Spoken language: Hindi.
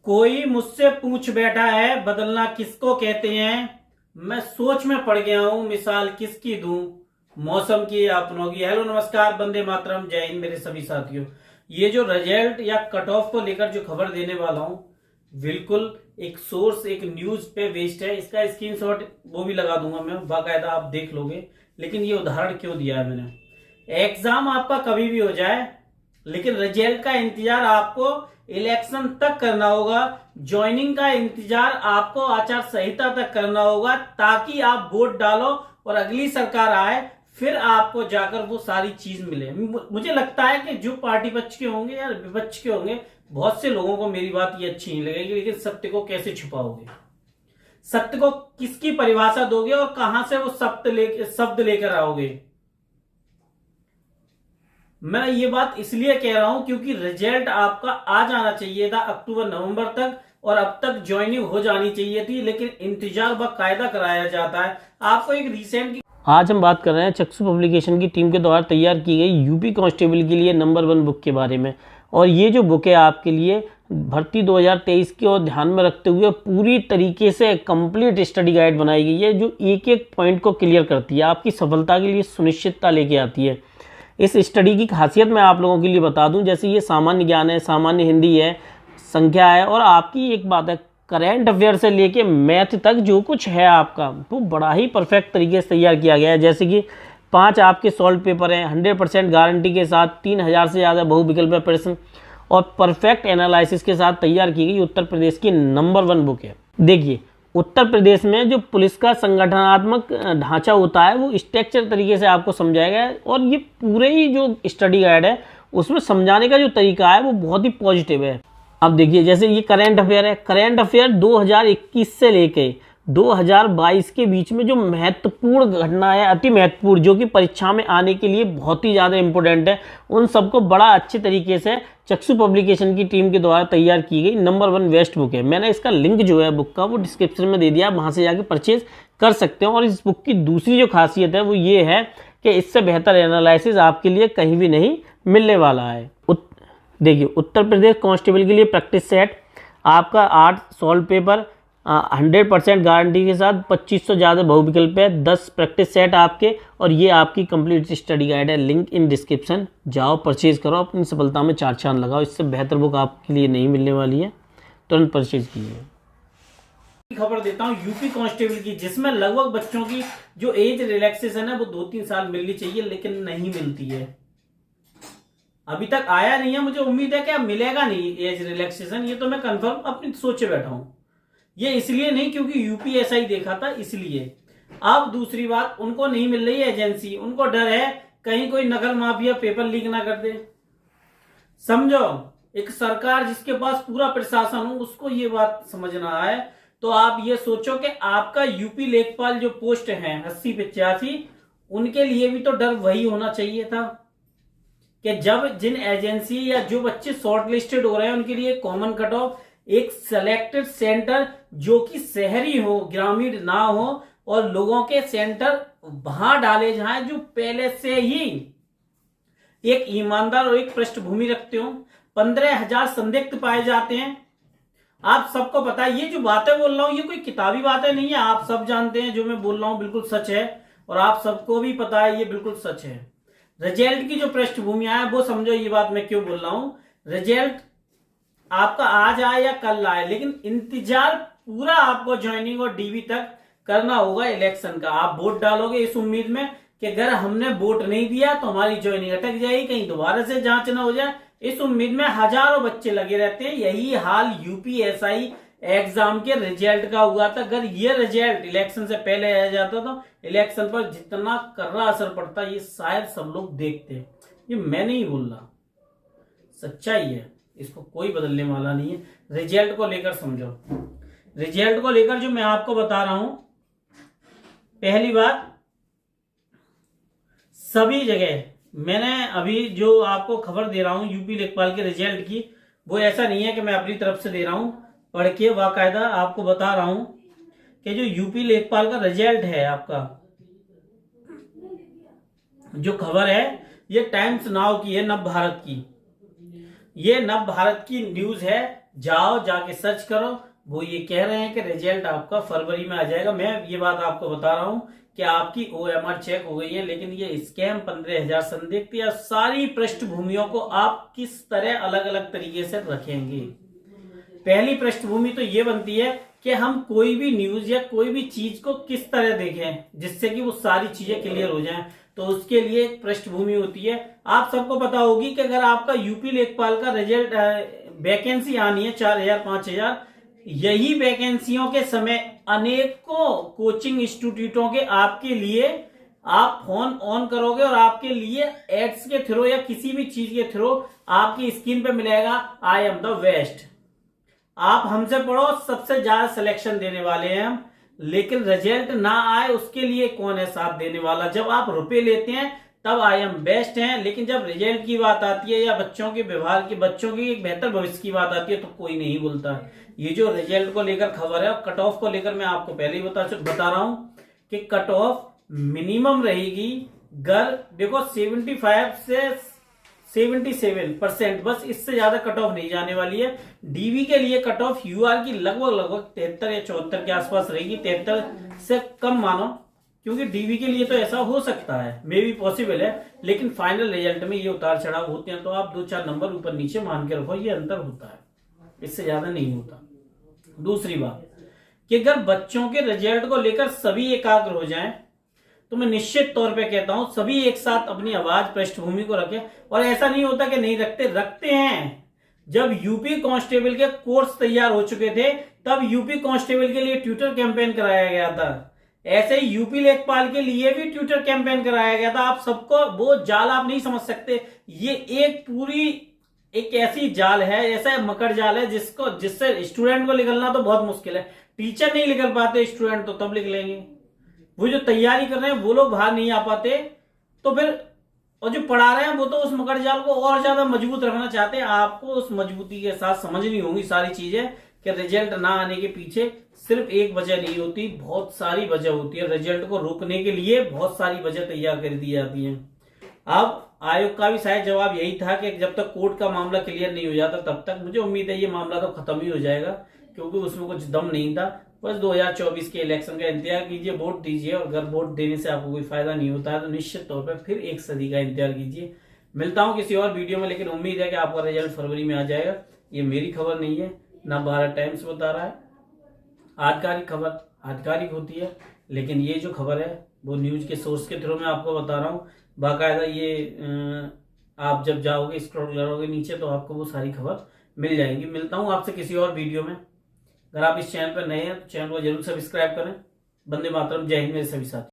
कोई मुझसे पूछ बैठा है बदलना किसको कहते हैं। मैं सोच में पड़ गया हूं मिसाल किसकी दूं। मौसम की या अपनों की। हेलो नमस्कार, वंदे मातरम, जय हिंद मेरे सभी साथियों। ये जो रिजल्ट या कट ऑफ को लेकर जो खबर देने वाला हूं, बिल्कुल एक सोर्स एक न्यूज पे बेस्ड है। इसका स्क्रीनशॉट वो भी लगा दूंगा मैं, बाकायदा आप देख लोगे। लेकिन ये उदाहरण क्यों दिया है मैंने। एग्जाम आपका कभी भी हो जाए, लेकिन रिजल्ट का इंतजार आपको इलेक्शन तक करना होगा। ज्वाइनिंग का इंतजार आपको आचार संहिता तक करना होगा, ताकि आप वोट डालो और अगली सरकार आए, फिर आपको जाकर वो सारी चीज मिले। मुझे लगता है कि जो पार्टी पक्ष के होंगे या विपक्ष के होंगे, बहुत से लोगों को मेरी बात ये अच्छी नहीं लगेगी। लेकिन सत्य को कैसे छुपाओगे, सत्य को किसकी परिभाषा दोगे और कहां से वो शब्द लेकर आओगे। मैं ये बात इसलिए कह रहा हूं क्योंकि रिजल्ट आपका आ जाना चाहिए था अक्टूबर नवंबर तक, और अब तक ज्वाइनिंग हो जानी चाहिए थी, लेकिन इंतजार बाकायदा कराया जाता है। आपको एक रिसेंट आज हम बात कर रहे हैं चक्षु पब्लिकेशन की टीम के द्वारा तैयार की गई यूपी कांस्टेबल के लिए नंबर 1 बुक के बारे में। और ये जो बुक है आपके लिए भर्ती 2023 को ध्यान में रखते हुए पूरी तरीके से कंप्लीट स्टडी गाइड बनाई गई है, जो एक एक पॉइंट को क्लियर करती है, आपकी सफलता के लिए सुनिश्चितता लेके आती है। इस स्टडी की खासियत मैं आप लोगों के लिए बता दूं, जैसे ये सामान्य ज्ञान है, सामान्य हिंदी है, संख्या है, और आपकी एक बात है करंट अफेयर से लेके मैथ तक जो कुछ है आपका वो बड़ा ही परफेक्ट तरीके से तैयार किया गया है। जैसे कि 5 आपके सॉल्व पेपर हैं 100% गारंटी के साथ, 3000 से ज़्यादा बहुविकल्पीय प्रश्न और परफेक्ट एनालिसिस के साथ तैयार की गई उत्तर प्रदेश की नंबर 1 बुक है। देखिए, उत्तर प्रदेश में जो पुलिस का संगठनात्मक ढांचा होता है वो स्ट्रक्चर तरीके से आपको समझाया गया है, और ये पूरे ही जो स्टडी गाइड है उसमें समझाने का जो तरीका है वो बहुत ही पॉजिटिव है। अब देखिए, जैसे ये करंट अफेयर है, करंट अफेयर 2021 से लेके 2022 के बीच में जो महत्वपूर्ण घटना है, अति महत्वपूर्ण, जो कि परीक्षा में आने के लिए बहुत ही ज़्यादा इंपॉर्टेंट है, उन सबको बड़ा अच्छे तरीके से चक्षु पब्लिकेशन की टीम के द्वारा तैयार की गई नंबर 1 बेस्ट बुक है। मैंने इसका लिंक जो है बुक का वो डिस्क्रिप्शन में दे दिया, वहाँ से जाके परचेज कर सकते हो। और इस बुक की दूसरी जो खासियत है वो ये है कि इससे बेहतर एनालिसिस आपके लिए कहीं भी नहीं मिलने वाला है। देखिए, उत्तर प्रदेश कांस्टेबल के लिए प्रैक्टिस सेट आपका 8 सॉल्व पेपर 100% गारंटी के साथ, 2500 ज़्यादा बहुविकल्प है, 10 प्रैक्टिस सेट आपके, और ये आपकी कंप्लीट स्टडी गाइड है। लिंक इन डिस्क्रिप्शन, जाओ परचेज करो, अपनी सफलता में 4 चांद लगाओ। इससे बेहतर बुक आपके लिए नहीं मिलने वाली है, तुरंत परचेज कीजिए। खबर देता हूं यूपी कांस्टेबल की, जिसमें लगभग बच्चों की जो एज रिलैक्सेशन है वो 2-3 साल मिलनी चाहिए, लेकिन नहीं मिलती है। अभी तक आया नहीं है। मुझे उम्मीद है कि अब मिलेगा नहीं एज रिलैक्सेशन, ये तो मैं कंफर्म अपनी सोचे बैठा हूं। ये इसलिए नहीं क्योंकि यूपीएसआई देखा था इसलिए। अब दूसरी बात, उनको नहीं मिल रही है एजेंसी, उनको डर है कहीं कोई नकल माफिया पेपर लीक ना कर दे। समझो, एक सरकार जिसके पास पूरा प्रशासन हो, उसको ये बात समझना है। तो आप ये सोचो कि आपका यूपी लेखपाल जो पोस्ट है 80-85, उनके लिए भी तो डर वही होना चाहिए था कि जब जिन एजेंसी या जो बच्चे शॉर्ट लिस्टेड हो रहे हैं उनके लिए कॉमन कट ऑफ, एक सिलेक्टेड सेंटर जो कि शहरी हो, ग्रामीण ना हो, और लोगों के सेंटर वहां डाले जाएं जो पहले से ही एक ईमानदार और एक पृष्ठभूमि रखते हो। 15,000 संदिग्ध पाए जाते हैं। आप सबको पता है, ये जो बातें बोल रहा हूं ये कोई किताबी बातें नहीं है, आप सब जानते हैं जो मैं बोल रहा हूं बिल्कुल सच है, और आप सबको भी पता है ये बिल्कुल सच है। रिजल्ट की जो पृष्ठभूमि है वो समझो, ये बात मैं क्यों बोल रहा हूं। रिजल्ट आपका आज आए या कल आए, लेकिन इंतजार पूरा आपको ज्वाइनिंग और डीबी तक करना होगा इलेक्शन का। आप वोट डालोगे इस उम्मीद में कि अगर हमने वोट नहीं दिया तो हमारी ज्वाइनिंग अटक जाएगी, कहीं दोबारा से जांच ना हो जाए, इस उम्मीद में हजारों बच्चे लगे रहते हैं। यही हाल यूपीएसआई एग्जाम के रिजल्ट का हुआ था। अगर ये रिजल्ट इलेक्शन से पहले आ जाता तो इलेक्शन पर जितना कर्रा असर पड़ता ये शायद सब लोग देखते। ये मैं नहीं बोल रहा, सच्चाई है, इसको कोई बदलने वाला नहीं है। रिजल्ट को लेकर समझो, रिजल्ट को लेकर जो मैं आपको बता रहा हूं, पहली बात, सभी जगह मैंने अभी जो आपको खबर दे रहा हूं यूपी लेखपाल के रिजल्ट की, वो ऐसा नहीं है कि मैं अपनी तरफ से दे रहा हूं, पढ़ के बाकायदा आपको बता रहा हूं कि जो यूपी लेखपाल का रिजल्ट है आपका, जो खबर है ये टाइम्स नाउ की है, नव भारत की। ये नव भारत की न्यूज है, जाओ जाके सर्च करो, वो ये कह रहे हैं कि रिजल्ट आपका फरवरी में आ जाएगा। मैं ये बात आपको बता रहा हूं कि आपकी OMR चेक हो गई है, लेकिन ये स्कैम 15,000 संदिग्ध या सारी पृष्ठभूमियों को आप किस तरह अलग अलग तरीके से रखेंगे। पहली पृष्ठभूमि तो ये बनती है कि हम कोई भी न्यूज या कोई भी चीज को किस तरह देखें जिससे कि वो सारी चीजें क्लियर हो जाएं। तो उसके लिए एक पृष्ठभूमि होती है। आप सबको पता होगी कि अगर आपका यूपी लेखपाल का रिजल्ट वैकेंसी आनी है 4,000 5,000, यही वैकेंसियों के समय अनेकों कोचिंग इंस्टीट्यूटों के आपके लिए आप फोन ऑन करोगे और आपके लिए एड्स के थ्रू या किसी भी चीज के थ्रू आपकी स्क्रीन पे मिलेगा आई एम द बेस्ट, आप हमसे पढ़ो, सबसे ज्यादा सिलेक्शन देने वाले हैं हम। लेकिन रिजल्ट ना आए उसके लिए कौन है साथ देने वाला। जब आप रुपए लेते हैं तब आई एम बेस्ट हैं, लेकिन जब रिजल्ट की बात आती है या बच्चों के व्यवहार की, बच्चों की एक बेहतर भविष्य की बात आती है तो कोई नहीं बोलता। ये जो रिजल्ट को लेकर खबर है और कट ऑफ को लेकर मैं आपको पहले ही बता रहा हूं कि कट ऑफ मिनिमम रहेगी। देखो 75 से 77%, बस इससे ज्यादा कट ऑफ नहीं जाने वाली है। डीवी के लिए कट ऑफ यूआर की लगभग 73 या 74 के आसपास रहेगी, 73 से कम मानो, क्योंकि डीवी के लिए तो ऐसा हो सकता है, मे भी पॉसिबल है, लेकिन फाइनल रिजल्ट में ये उतार चढ़ाव होते हैं तो आप 2-4 नंबर ऊपर नीचे मान के रखो, ये अंतर होता है, इससे ज्यादा नहीं होता। दूसरी बात कि अगर बच्चों के रिजल्ट को लेकर सभी एकाग्र हो जाएं तो मैं निश्चित तौर पे कहता हूं सभी एक साथ अपनी आवाज पृष्ठभूमि को रखें। और ऐसा नहीं होता कि नहीं रखते हैं। जब यूपी कांस्टेबल के कोर्स तैयार हो चुके थे तब यूपी कांस्टेबल के लिए ट्विटर कैंपेन कराया गया था, ऐसे ही यूपी लेखपाल के लिए भी ट्विटर कैंपेन कराया गया था। आप सबको वो जाल आप नहीं समझ सकते, ये एक ऐसी जाल है, ऐसा मकर जाल है जिससे स्टूडेंट को निकलना तो बहुत मुश्किल है। टीचर नहीं निकल पाते, स्टूडेंट तो तब निकलेंगे। वो जो तैयारी कर रहे हैं वो लोग बाहर नहीं आ पाते, तो फिर और जो पढ़ा रहे हैं वो तो उस मकर जाल को और ज्यादा मजबूत रखना चाहते हैं। आपको उस मजबूती के साथ समझनी होंगी सारी चीजें कि रिजल्ट ना आने के पीछे सिर्फ एक वजह नहीं होती, बहुत सारी वजह होती है। रिजल्ट को रोकने के लिए बहुत सारी वजह तैयार कर दी जाती है। अब आयोग का भी शायद जवाब यही था कि जब तक कोर्ट का मामला क्लियर नहीं हो जाता तब तक मुझे उम्मीद है ये मामला तो खत्म ही हो जाएगा, क्योंकि उसमें कुछ दम नहीं था। बस 2024 के इलेक्शन का इंतजार कीजिए, वोट दीजिए, और अगर वोट देने से आपको कोई फायदा नहीं होता है तो निश्चित तौर पर फिर एक सदी का इंतजार कीजिए। मिलता हूं किसी और वीडियो में, लेकिन उम्मीद है कि आपका रिजल्ट फरवरी में आ जाएगा। ये मेरी खबर नहीं है, ना भारत टाइम्स बता रहा है। आधिकारिक खबर आधिकारिक होती है, लेकिन ये जो खबर है वो न्यूज के सोर्स के थ्रू मैं आपको बता रहा हूँ। बाकायदा ये आप जब जाओगे स्क्रॉल करोगे नीचे तो आपको वो सारी खबर मिल जाएगी। मिलता हूँ आपसे किसी और वीडियो में। अगर आप इस चैनल पर नए हैं तो चैनल को जरूर सब्सक्राइब करें। वंदे मातरम, जय हिंद मेरे सभी साथी।